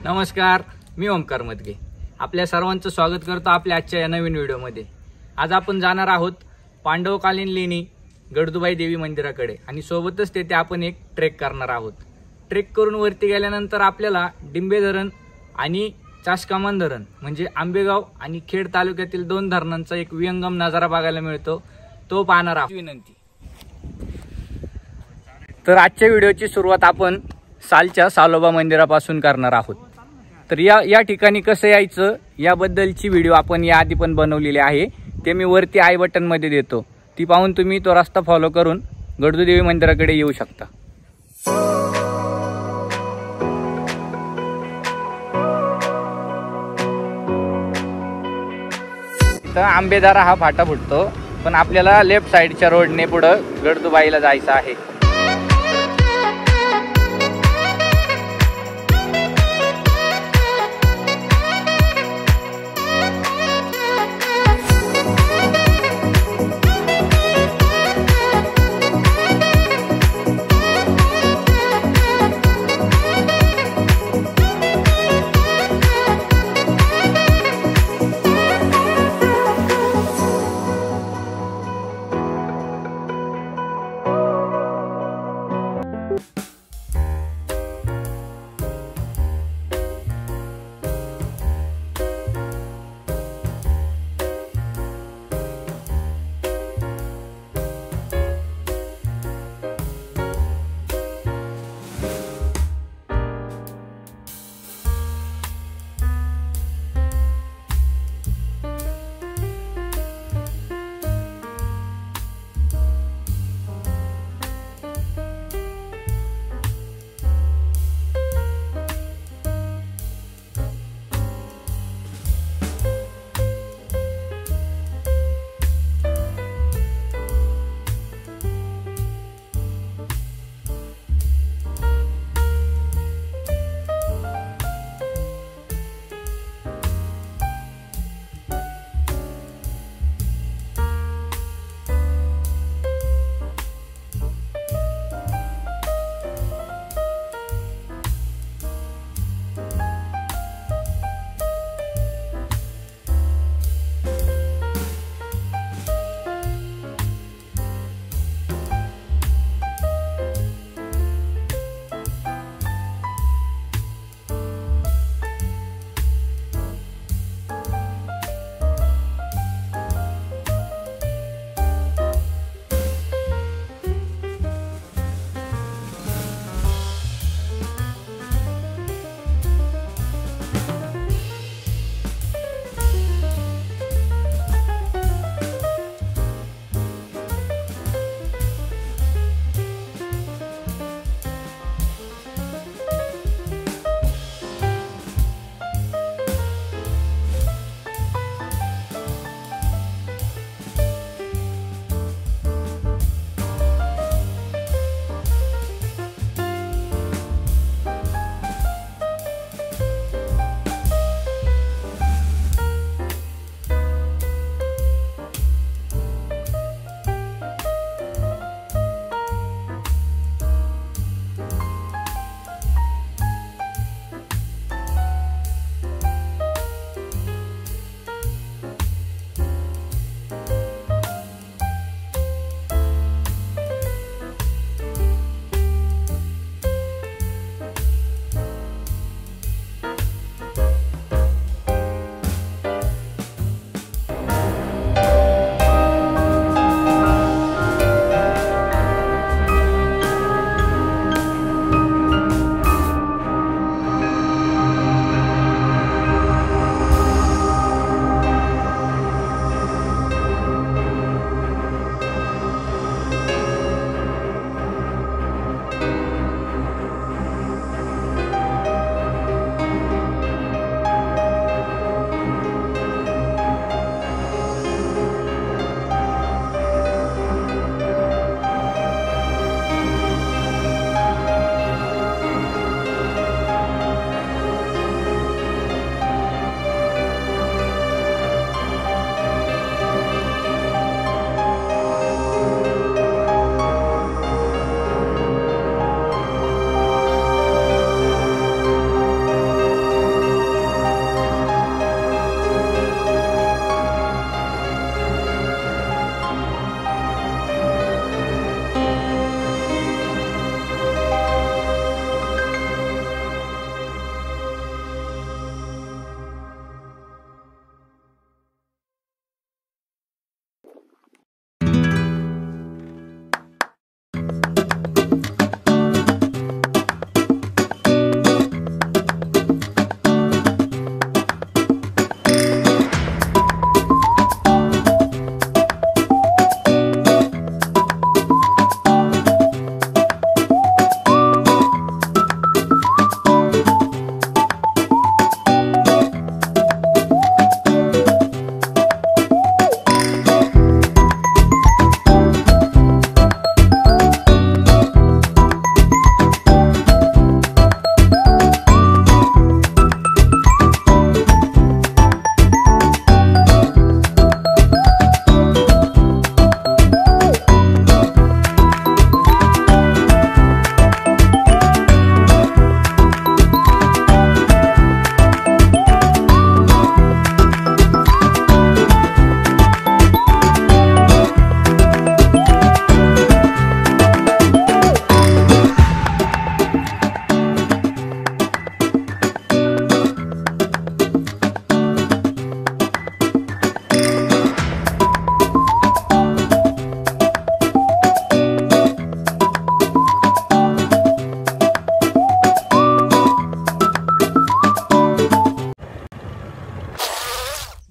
नमस्कार, मी ओमकार मदगे. आपल्या सर्वांचं स्वागत करतो आपल्या आजच्या या नवीन व्हिडिओमध्ये. आज आपण जाणार आहोत पांडवकालीन लेणी गडदुबाई देवी मंदिराकडे आणि सोबतच तेथे आपण एक ट्रेक करणार आहोत. ट्रेक करून वरती गेल्यानंतर आपल्याला डिंबे धरण आणि चासकामान धरण म्हणजे आंबेगाव आणि खेड तालुक्यातील 2 धरणांचा एक विहंगम नजारा बघायला मिळतो, तो पाहणार आहोत. विनंती. तर आजच्या व्हिडिओची सुरुवात आपण सालच्या सालोबा मंदिरापासून करणार आहोत. तर या ठिकाणी कसं यायचं याबद्दलची व्हिडिओ आपण याआधी पण बनवलेली आहे, ते मी वरती आय बटन मध्ये देतो. ती पाहून तुम्ही तो रस्ता फॉलो करून गडदुदेवी मंदिराकडे येऊ शकता. इथं आंबेदारा हा फाटा फुटतो, पण आपल्याला लेफ्ट साइडच्या रोडने पुढे गडदुबाईला जायचं आहे.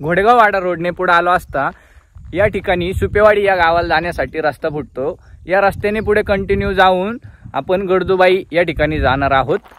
घोडेगाव वाडा रोडने पुढे आलो असता या ठिकाणी सुपेवाडी या गावाला जाण्यासाठी रस्ता फुटतो। या रस्त्याने पुढे कंटिन्यू जाऊन आपण गडदुबाई या ठिकाणी जाणार आहोत।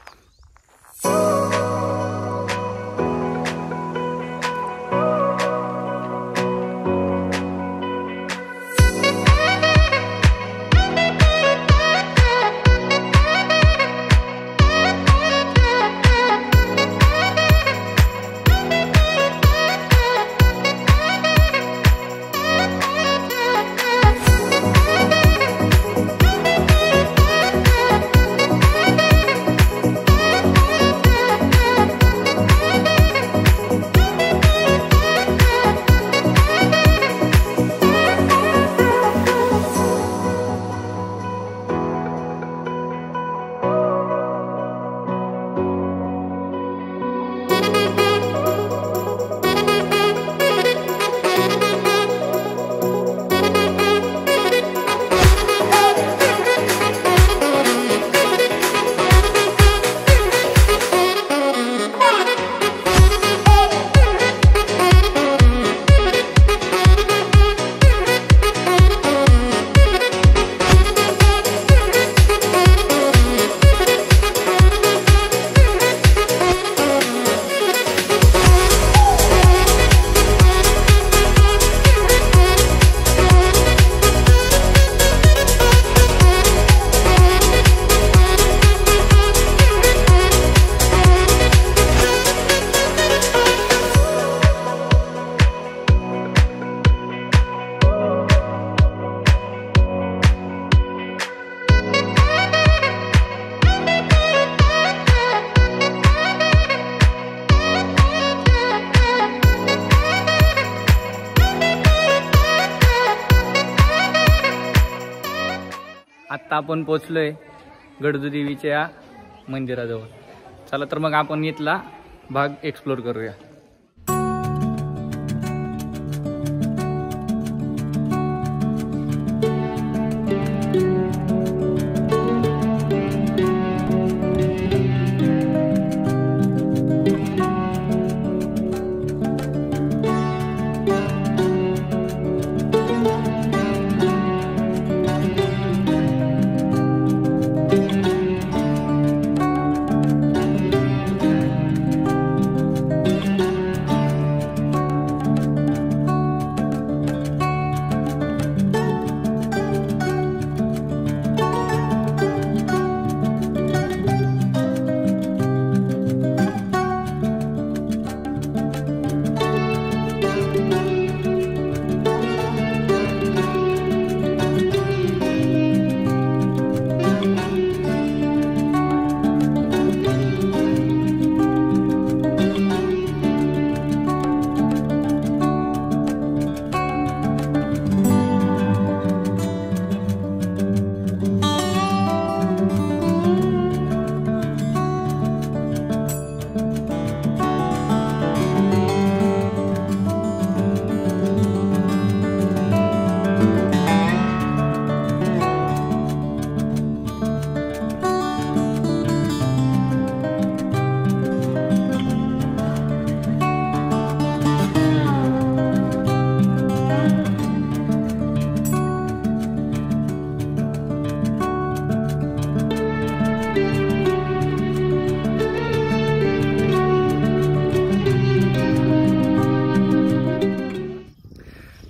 आता आपण पोचलोय गडदुदेवीच्या मंदिराजवळ। चला तर मग आपण इथला भाग एक्सप्लोर करूया।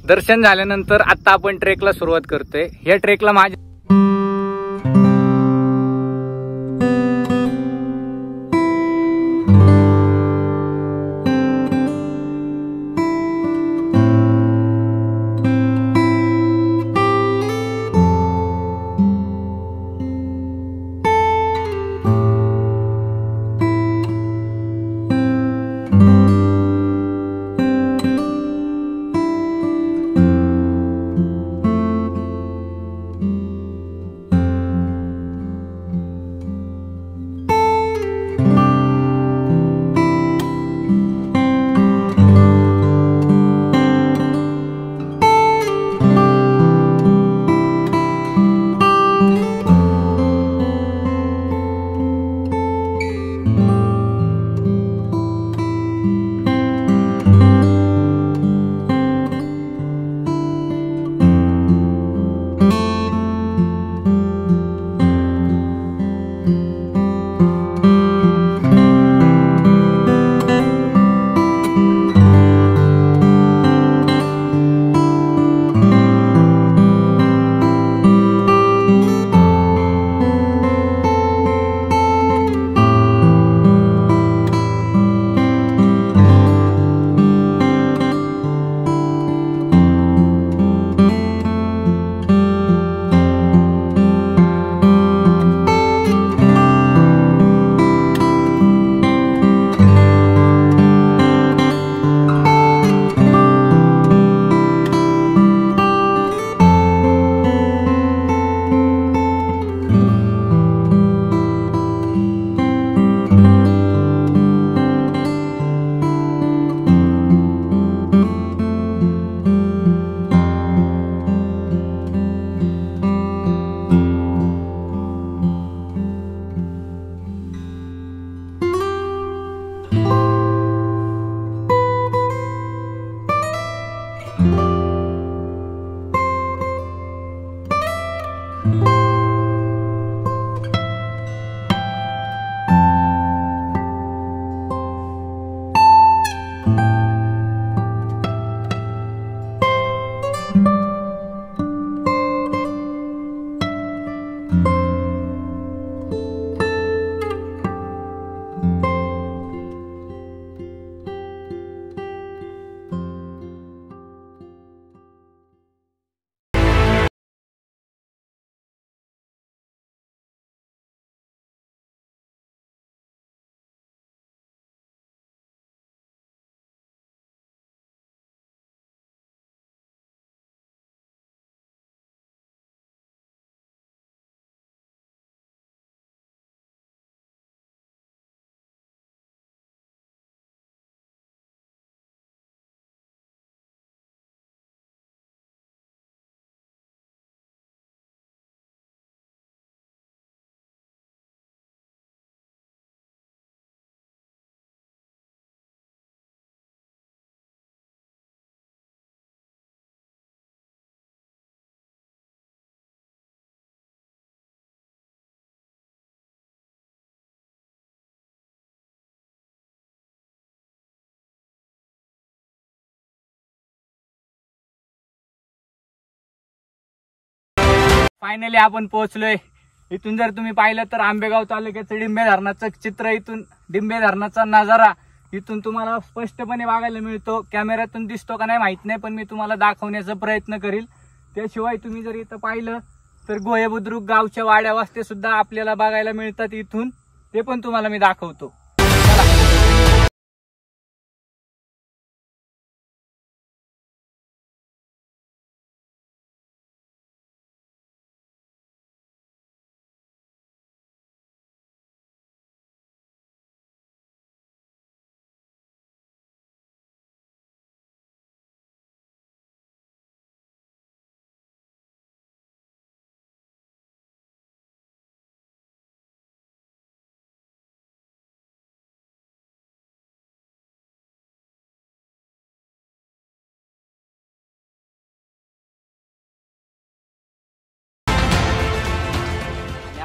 दर्शन झाल्यानंतर आता आपण ट्रेकला सुरुवात करतोय। या ट्रेकला माझ्या फायनली आपण पोहोचलोय. इथून जर तुम्ही पाहिलं तर आंबेगाव तालुक्याचं डिंबे धरणाचं चित्र, इथून डिंबे धरणाचा नजारा इथून तुम्हाला स्पष्टपणे बघायला मिळतो. कॅमेऱ्यातून दिसतो का नाही माहित नाही, पण मी तुम्हाला दाखवण्याचा प्रयत्न करील. त्याशिवाय तुम्ही जर इथं पाहिलं तर गोहे बुद्रुक गावच्या वाड्या वस्त्या सुद्धा आपल्याला बघायला मिळतात इथून, ते पण तुम्हाला मी दाखवतो.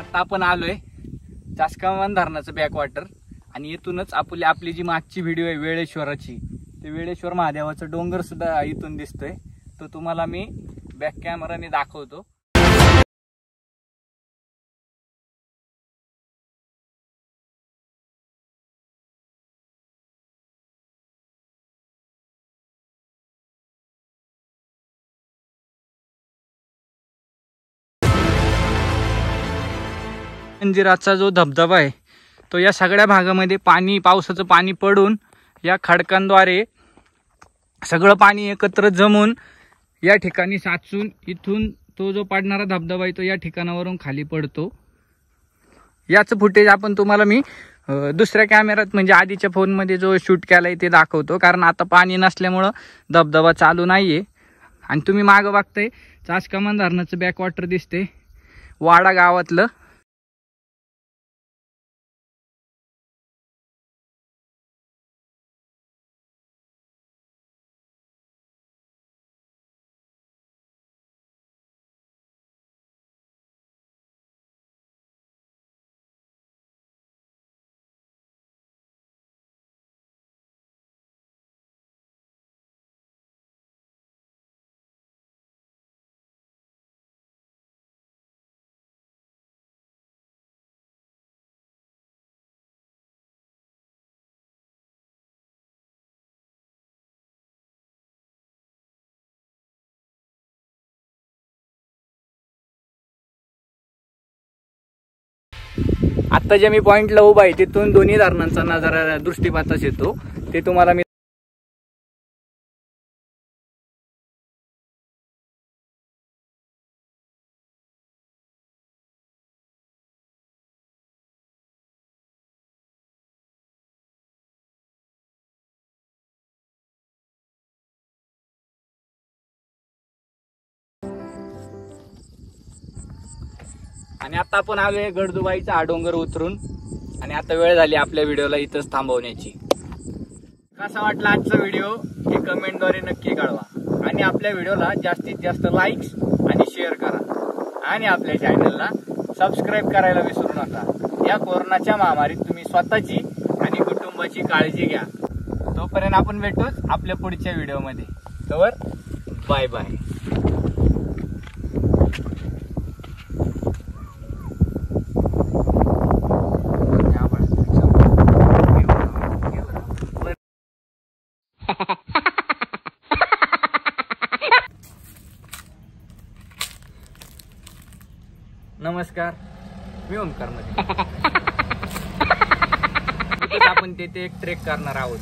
आता आपण आलोय चासकामान धरणाचं बॅकवॉटर, आणि इथूनच आपली जी मागची व्हिडिओ आहे वेळेश्वराची, ते वेळेश्वर महादेवाचं डोंगर सुद्धा इथून दिसतोय. तो तुम्हाला मी बॅक कॅमेराने दाखवतो. मंजिराचा जो धबधबा आहे तो या सगळ्या भागामध्ये पावसाचं पाणी पडून या खडकांद्वारे सगळं पाणी एकत्र जमून या ठिकाणी साचून इथून तो जो पडणारा धबधबा आहे तो या ठिकाणावरून खाली पडतो. याचं फुटेज आपण तुम्हाला मी दुसऱ्या कॅमेऱ्यात म्हणजे आधीच्या फोनमध्ये जो शूट केलाय ते दाखवतो, कारण आता पाणी नसल्यामुळं धबधबा चालू नाहीये. आणि तुम्ही मागं बघताय चासकामान धरणाचं बॅकवॉटर दिसते वाडा गावातलं. आता जे मी पॉइंटला उभा आहे तिथून दोन्ही धरणांचा नजारा दृष्टीपाताच येतो, ते तुम्हाला मी आणि आता आपण आलोय गडदुबाईचा हा डोंगर उतरून, आणि आता वेळ झाली आपल्या व्हिडिओला इथंच थांबवण्याची. कसा वाटला आजचा व्हिडिओ हे कमेंटद्वारे नक्की कळवा, आणि आपल्या व्हिडिओला जास्तीत जास्त लाईक्स आणि शेअर करा, आणि आपल्या चॅनलला सबस्क्राईब करायला विसरू नका. या कोरोनाच्या महामारीत तुम्ही स्वतःची आणि कुटुंबाची काळजी घ्या. तोपर्यंत आपण भेटूच आपल्या पुढच्या व्हिडिओमध्ये. तोवर बाय बाय. नमस्कार, मी ओमकार मध्ये आपण तेथे एक ट्रेक करणार आहोत.